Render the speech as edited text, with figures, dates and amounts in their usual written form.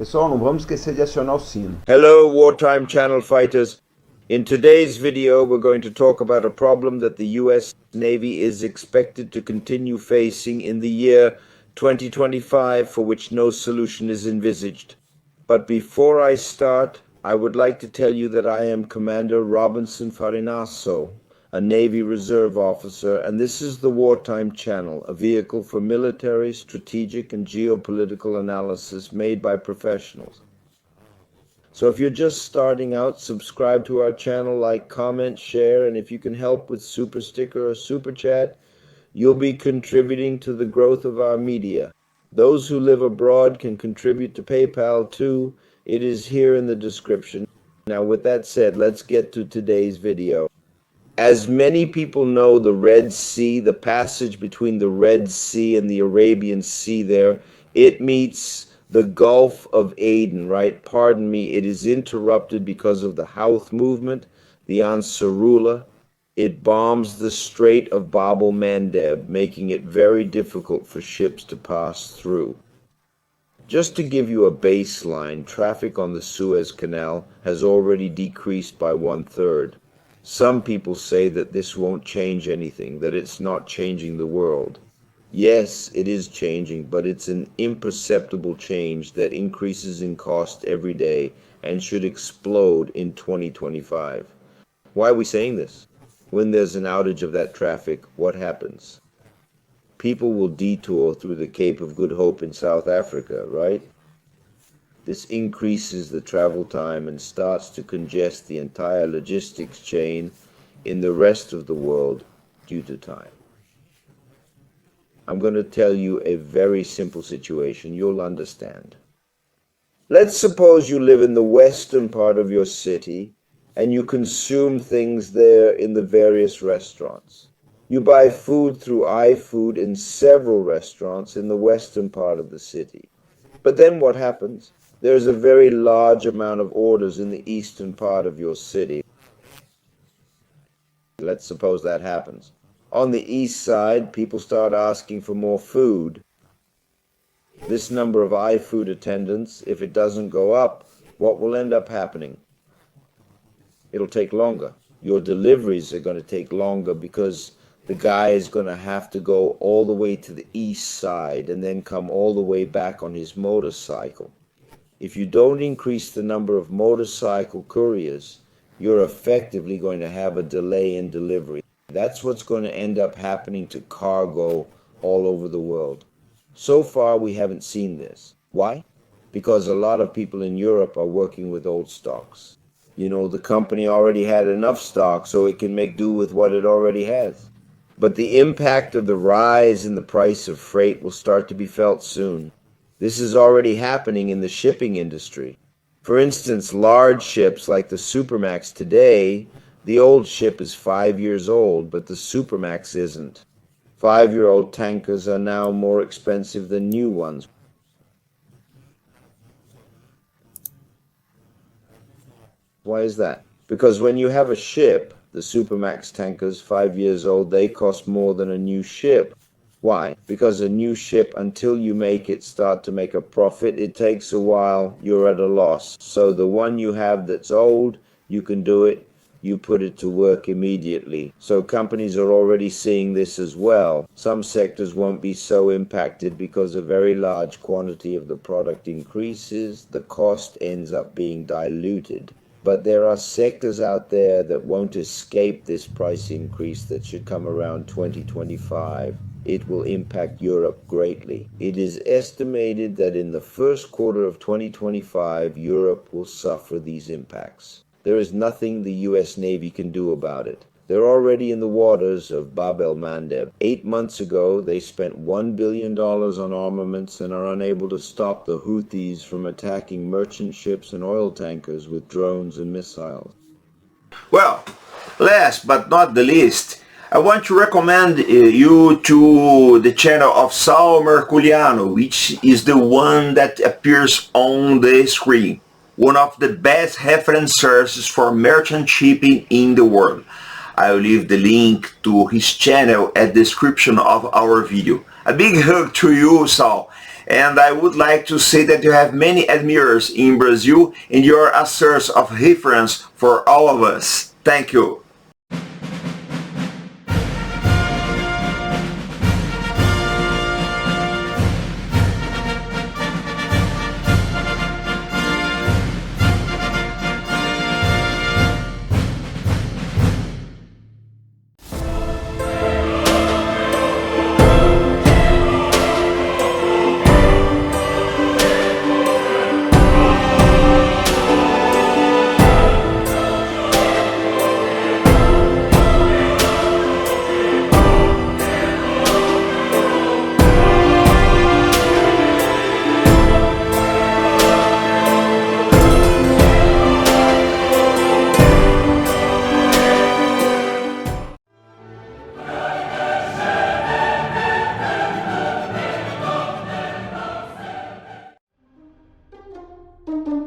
Pessoal, não vamos esquecer de acionar o sino. Hello, wartime channel fighters. In today's video, we're going to talk about a problem that the US Navy is expected to continue facing in the year 2025, for which no solution is envisaged. But before I start, I would like to tell you that I am Commander Robinson-Farinazzo, a Navy Reserve officer, and this is the Wartime Channel, a vehicle for military, strategic, and geopolitical analysis made by professionals. So if you're just starting out, subscribe to our channel, like, comment, share, and if you can help with super sticker or super chat, you'll be contributing to the growth of our media. Those who live abroad can contribute to PayPal too. It is here in the description. Now with that said, let's get to today's video. As many people know, the Red Sea, the passage between the Red Sea and the Arabian Sea there, it meets the Gulf of Aden, right? Pardon me, it is interrupted because of the Houth movement, the Ansarullah. It bombs the Strait of Bab el-Mandeb, making it very difficult for ships to pass through. Just to give you a baseline, traffic on the Suez Canal has already decreased by 1/3. Some people say that this won't change anything, that it's not changing the world. Yes, it is changing, but it's an imperceptible change that increases in cost every day and should explode in 2025. Why are we saying this? When there's an outage of that traffic, what happens? People will detour through the Cape of Good Hope in South Africa, right? This increases the travel time and starts to congest the entire logistics chain in the rest of the world due to time. I'm going to tell you a very simple situation. You'll understand. Let's suppose you live in the western part of your city and you consume things there in the various restaurants. You buy food through iFood in several restaurants in the western part of the city. But then what happens? There's a very large amount of orders in the eastern part of your city. Let's suppose that happens. On the east side, people start asking for more food. This number of iFood attendants, if it doesn't go up, what will end up happening? It'll take longer. Your deliveries are going to take longer because the guy is going to have to go all the way to the east side and then come all the way back on his motorcycle. If you don't increase the number of motorcycle couriers, you're effectively going to have a delay in delivery. That's what's going to end up happening to cargo all over the world. So far, we haven't seen this. Why? Because a lot of people in Europe are working with old stocks. You know, the company already had enough stock, so it can make do with what it already has. But the impact of the rise in the price of freight will start to be felt soon. This is already happening in the shipping industry. For instance, large ships like the Supermax today, the old ship is 5 years old, but the Supermax isn't. 5-year-old tankers are now more expensive than new ones. Why is that? Because when you have a ship, the Supermax tankers, 5 years old, they cost more than a new ship. Why? Because a new ship, until you make it start to make a profit, it takes a while, you're at a loss. So the one you have that's old, you can do it, you put it to work immediately. So companies are already seeing this as well. Some sectors won't be so impacted because a very large quantity of the product increases, the cost ends up being diluted. But there are sectors out there that won't escape this price increase that should come around 2025. It will impact Europe greatly. It is estimated that in the first quarter of 2025, Europe will suffer these impacts. There is nothing the US Navy can do about it. They're already in the waters of Bab el-Mandeb. 8 months ago, they spent $1 billion on armaments and are unable to stop the Houthis from attacking merchant ships and oil tankers with drones and missiles. Well, last but not the least, I want to recommend you to the channel of Sal Mercogliano, which is the one that appears on the screen. One of the best reference sources for merchant shipping in the world. I'll leave the link to his channel at the description of our video. A big hug to you, Sal. And I would like to say that you have many admirers in Brazil and you are a source of reference for all of us. Thank you. Thank you.